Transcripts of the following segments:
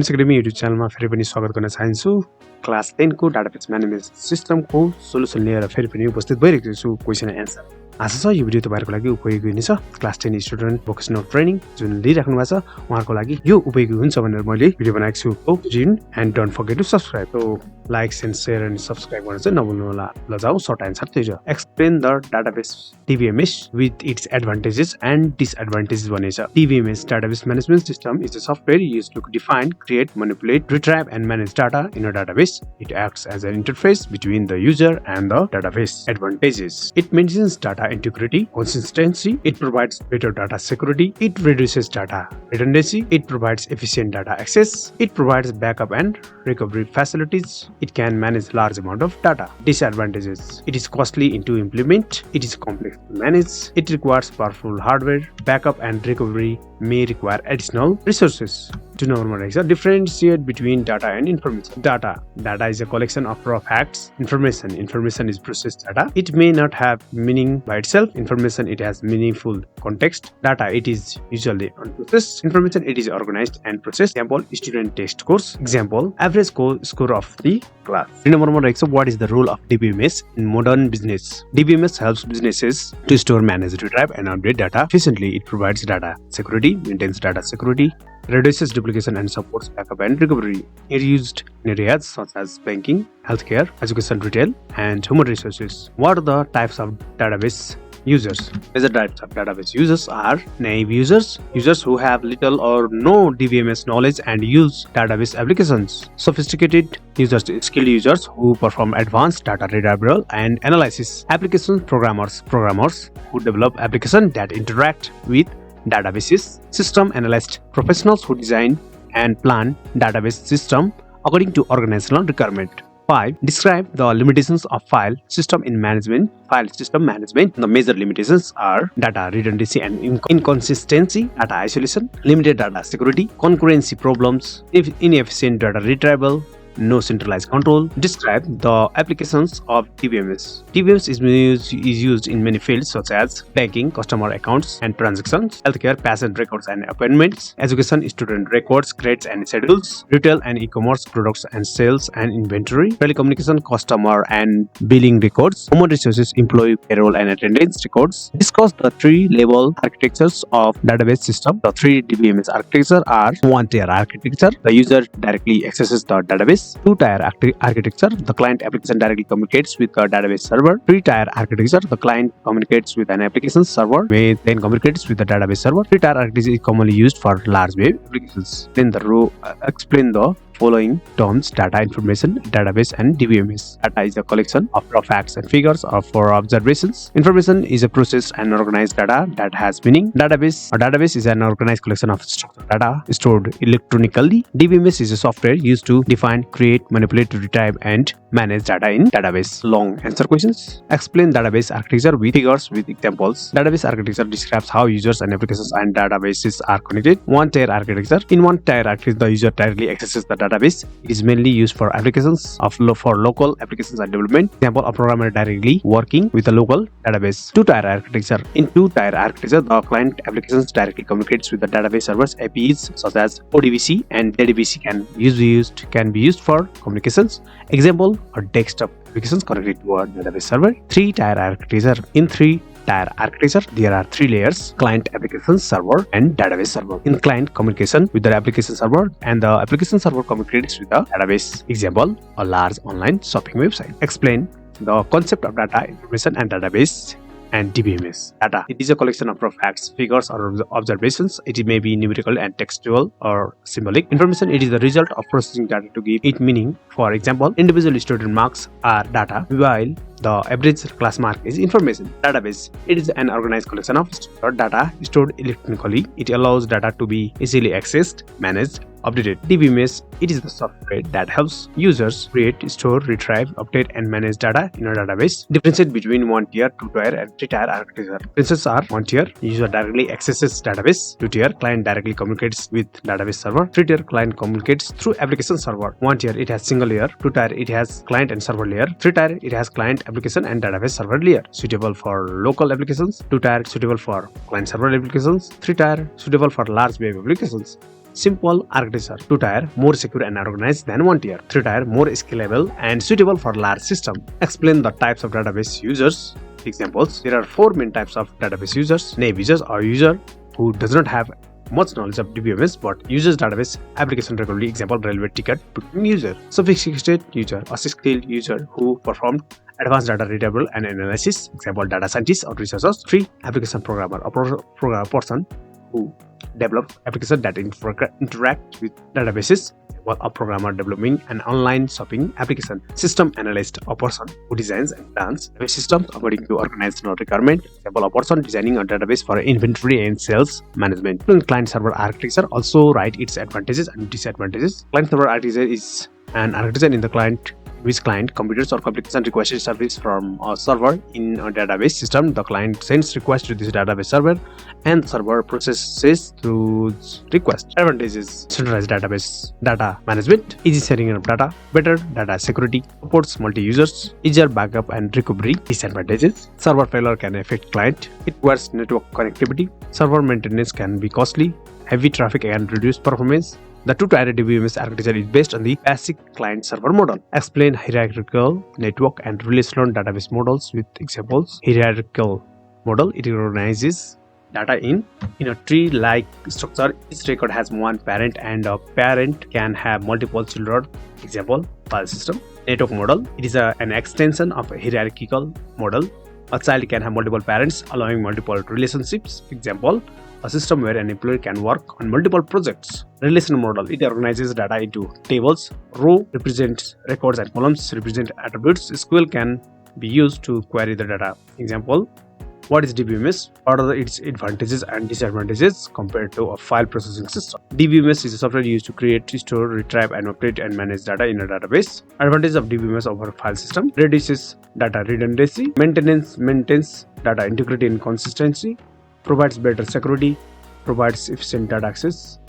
NIMS academy YouTube च्यानलमा फेरि पनि स्वागत गर्न चाहन्छु। क्लास 10 को डाटाबेस म्यानेजमेन्ट सिस्टमको सोलुसन लिएर फेरि पनि उपस्थित भइरहेको छु क्वेशन एन्ड आन्सर। आशा छ यो भिडियो तपाईहरुको लागि उपयोगी हुनेछ। क्लास 10 स्टुडेन्ट भोकेसनल ट्रेनिङ जुन लिइराख्नु भएको छ उहाँहरुको लागि यो उपयोगी हुन्छ भनेर मैले भिडियो बनाएको छु। Hope you and don't forget to subscribe. So like and share and subscribe गर्न चाहिँ नभुल्नु होला। ल जाऊ सर्ट एन्सर त्यही छ। Explain the database DBMS with its advantages and disadvantages भनेछ। DBMS database management system is a software used to define, create, manipulate, retrieve and manage data in a database. It acts as an interface between the user and the database. Advantages: it maintains data integrity, consistency, it provides better data security, it reduces data redundancy, it provides efficient data access, it provides backup and recovery facilities, it can manage large amount of data. Disadvantages: it is costly to implement, it is complex to manage, it requires powerful hardware, backup and recovery may require additional resources. To normalize, differentiate between data and information. Data is a collection of raw facts. Information is processed data. It may not have meaning by itself. Information, it has meaningful context. Data, it is usually unprocessed. Information, it is organized and processed. Example, student test course. Example, average score of the class. Remember, what is the role of DBMS in modern business? DBMS helps businesses to store, manage, retrieve and update data efficiently. It provides data security, maintains data security, reduces duplication and supports backup and recovery. It is used in areas such as banking, healthcare, education, retail, and human resources. What are the types of database users? Major types of database users are naive users, users who have little or no DBMS knowledge and use database applications. Sophisticated users, skilled users who perform advanced data retrieval and analysis. Application programmers who develop applications that interact with databases. System analysts, professionals who design and plan database system according to organizational requirement. 5. Describe the limitations of file system management. The major limitations are data redundancy and inconsistency, data isolation, limited data security, concurrency problems, inefficient data retrieval, no centralized control. Describe the applications of DBMS. DBMS is used in many fields such as banking, customer accounts and transactions, healthcare, patient records and appointments, education, student records, grades and schedules, retail and e-commerce, products and sales and inventory, telecommunication, customer and billing records, human resources, employee payroll and attendance records. Discuss the three-level architectures of database system. The three DBMS architecture are: one-tier architecture, the user directly accesses the database; two-tier architecture, the client application directly communicates with the database server; three-tier architecture, the client communicates with an application server, then communicates with the database server. Three-tier architecture is commonly used for large web applications. Then explain the following terms: data, information, database and DBMS. Data is a collection of raw facts and figures for observations. Information is a processed and organized data that has meaning. Database is an organized collection of structured data stored electronically. DBMS is a software used to define, create, manipulate, retrieve and manage data in database. Long answer questions. Explain database architecture with figures with examples. Database architecture describes how users and applications and databases are connected. One-tier architecture. In one-tier architecture, the user directly accesses the database. It is mainly used for applications for local applications and development. Example, a programmer directly working with a local database. Two-tier architecture. In two-tier architecture, the client applications directly communicates with the database servers. APIs such as ODBC and JDBC can be used for communications. Example, a desktop applications connected to a database server. Three-tier architecture. In three-tier architecture, there are three layers: client application server and database server. In client, communication with the application server and the application server communicates with the database. Example, a large online shopping website. Explain the concept of data, information and database and DBMS. Data, it is a collection of raw facts, figures or observations. It may be numerical and textual or symbolic. Information, it is the result of processing data to give it meaning. For example, individual student marks are data, while the average class mark is information. Database, it is an organized collection of structured data stored electronically. It allows data to be easily accessed, managed, updated. DBMS, it is the software that helps users create, store, retrieve, update and manage data in a database. Differentiate between one-tier, two-tier and three-tier architecture. Differences are: one-tier, user directly accesses database; two-tier, client directly communicates with database server; three-tier, client communicates through application server. One-tier, it has single layer; two-tier, it has client and server layer; three-tier, it has client application and database server layer. Suitable for local applications; two-tier, suitable for client server applications; three-tier, suitable for large web applications. Simple architecture. 2-tier, more secure and organized than 1-tier. 3-tier, more scalable and suitable for large system. Explain the types of database users. Examples. There are 4 main types of database users. Naive users or user who does not have much knowledge of DBMS but uses database application regularly. Example, railway ticket booking user. Sophisticated user or skilled user who performed advanced data retrieval and analysis. Example, data scientists or researchers. 3. Application programmer or person who develop applications that interact with databases. Example, a programmer developing an online shopping application. System analyst, a person who designs and plans database systems according to organizational requirement. Example, a person designing a database for inventory and sales management. Client-server architecture also write its advantages and disadvantages. Client-server architecture is an architecture in the client which client computers or application requested service from a server in a database system. The client sends request to this database server and the server processes those requests. Advantages: centralized database data management, easy sharing of data, better data security, supports multi-users, easier backup and recovery. Disadvantages: server failure can affect client, it requires network connectivity, server maintenance can be costly, heavy traffic and reduced performance. The 2-tier DBMS architecture is based on the basic client-server model. Explain hierarchical network and relational database models with examples. Hierarchical model, it organizes data in a tree-like structure. Each record has one parent and a parent can have multiple children. Example, file system. Network model, it is an extension of a hierarchical model. A child can have multiple parents, allowing multiple relationships. Example, a system where an employee can work on multiple projects. Relational model, it organizes data into tables. Row represents records and columns represent attributes. SQL can be used to query the data. Example, what is DBMS? What are its advantages and disadvantages compared to a file processing system? DBMS is a software used to create, store, retrieve, and update and manage data in a database. Advantages of DBMS over a file system: reduces data redundancy, maintains data integrity and consistency, provides better security, provides efficient data access,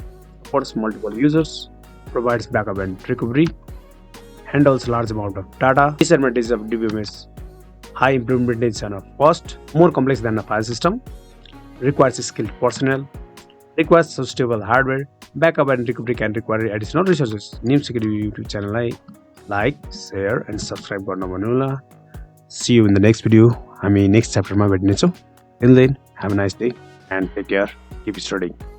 supports multiple users, provides backup and recovery, handles large amount of data. Disadvantages of DBMS: high implementation of cost, more complex than a file system, requires skilled personnel, requires stable hardware, backup and recovery can require additional resources. Nims YouTube channel like, share and subscribe गर्न भन्नुहोला. See you in the next video. हामी next chapter मा भेट्नेछौँ. Till then, have a nice day and take care. Keep studying.